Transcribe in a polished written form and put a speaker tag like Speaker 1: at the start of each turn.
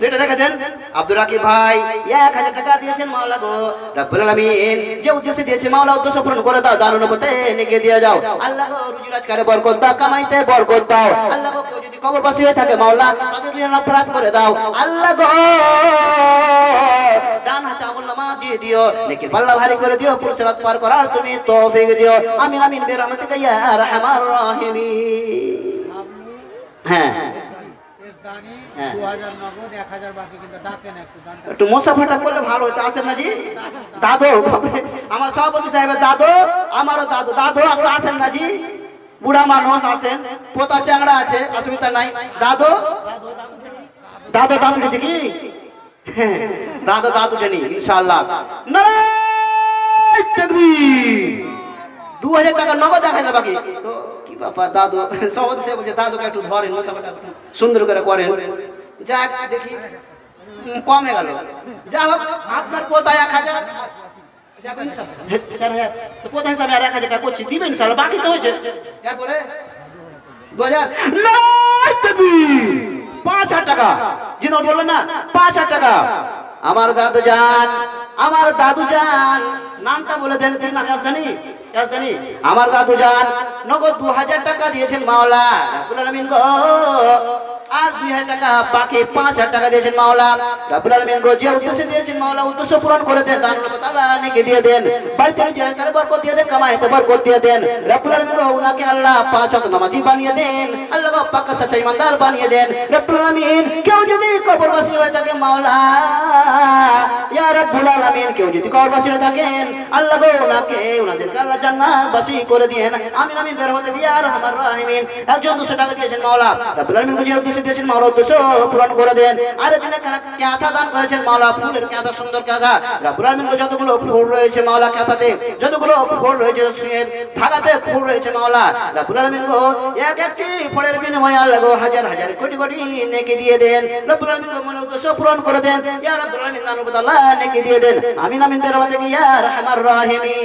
Speaker 1: যেটা রেখে দেন আব্দুর রাকিব ভাই 1000 টাকা দিয়েছেন মাওলা গো রব্বুল আলামিন যে উদ্দেশ্যে দিয়েছে মাওলা উদ্দেশ্য পূরণ করে দাও দারুণ পথে নিয়ে দিয়ে যাও আল্লাহ গো রুজি রোজগারে বরকত দাও কামাইতে বরকত দাও আল্লাহ গো কেউ যদি কবরবাসী হয়ে থাকে মাওলা তাদের বিনা অপরাধ করে দাও আল্লাহ গো ডান হাতে আমলনামা দিয়ে দিও নেকির পাল্লা ভারী করে দিও পুরসরাত পার করার তুমি তৌফিক দিও আমিন আমিন বিরহমাতিকা ইয়া আরহামার রাহিমিন। হ্যাঁ একটু মোসাফাটা করলে ভালো হতো আসেন না জি দাদু আমার সভাপতি সাহেবের দাদু আমারও দাদু দাদু আপনি আসেন না জি বুড়া মানুষ আসেন পোতা চ্যাংড়া আছে অসুবিধা নাই দাদু দাদু দাদু উঠেছে কি দাদু দাদু উঠেনি ইনশাআল্লাহ নারায়ে তাকবীর 2000 টাকা নগদ দেখাই না বাকি তো কি বাবা দাদু সভাপতি সাহেব বলছে দাদুকে একটু ধরেন মোসাফাটা সুন্দর করে করেন যাক দেখি কম হয়ে গেল যা হোক আপনার পোতায় 1000 তো পোতা হিসাবে আর 1000 টাকা করছি দিবেন স্যার বাকি তো হয়েছে এরপরে 2000 5000 টাকা জিনো বললেন না 5000 টাকা আমার দাদু জান নামটা বলে দেন কি নাম জানি আমার দাদু জান নগদ 2000 টাকা দিয়েছেন মাওলা রব্বুল আলামিন গো আর 2000 টাকা বাকি 5000 টাকা দিয়েছেন মাওলা রব্বুল আলামিন গো যে উদ্দেশ্যে দিয়েছেন মাওলা উদ্দেশ্য পূরণ করে দেন দান তাআলা নেকি দিয়ে দেন বাড়িতে রোজগারে বরকত দিয়ে দেন কামাইতে বরকত দিয়ে দেন রব্বুল আলামিন গো উনাকে আল্লাহ 5 ওয়াক্ত নামাজি বানিয়ে দেন আল্লাহ গো পাক্কা সচ্চা ইমানদার বানিয়ে দেন রব্বুল আলামিন কেউ যদি কবরবাসী হয়ে থাকে মাওলা ইয়া রব্বুল আলামিন কেউ যদি কবরবাসী হয়ে থাকেন আল্লাহ গো উনাদেরকে আল্লাহ জান্নাতবাসী করে দেন আমিন আমিন বিরহমাতিকা ইয়া আরহামার রাহিমিন একজন 200 টাকা দিয়েছেন মাওলা রব্বুল আলামিন গো যে উদ্দেশ্যে দিয়েছেন মাওলা উদ্দেশ্য পূরণ করে দেন আর যিনি কাঁথা দান করেছেন মাওলা ফুলের কাঁথা সুন্দর কাঁথা রব্বুল আলামিন গো যতগুলো ফুল রয়েছে মাওলা কাঁথাতে যতগুলো ফুল রয়েছে সুয়ের ধাগাতে ফুল রয়েছে মাওলা রব্বুল আলামিন গো এক একটি ফুলের বিনিময়ে আল্লাহ গো হাজার হাজার কোটি কোটি নেকি দিয়ে দেন রব্বুল আলামিন গো মনের উদ্দেশ্য পূরণ করে দেন ইয়া রব্বুল আলামিন দান আল্লাহ নেকি দিয়ে দেন আমিন আমিন বিরহমাতিকা ইয়া আরহামার রাহিমিন।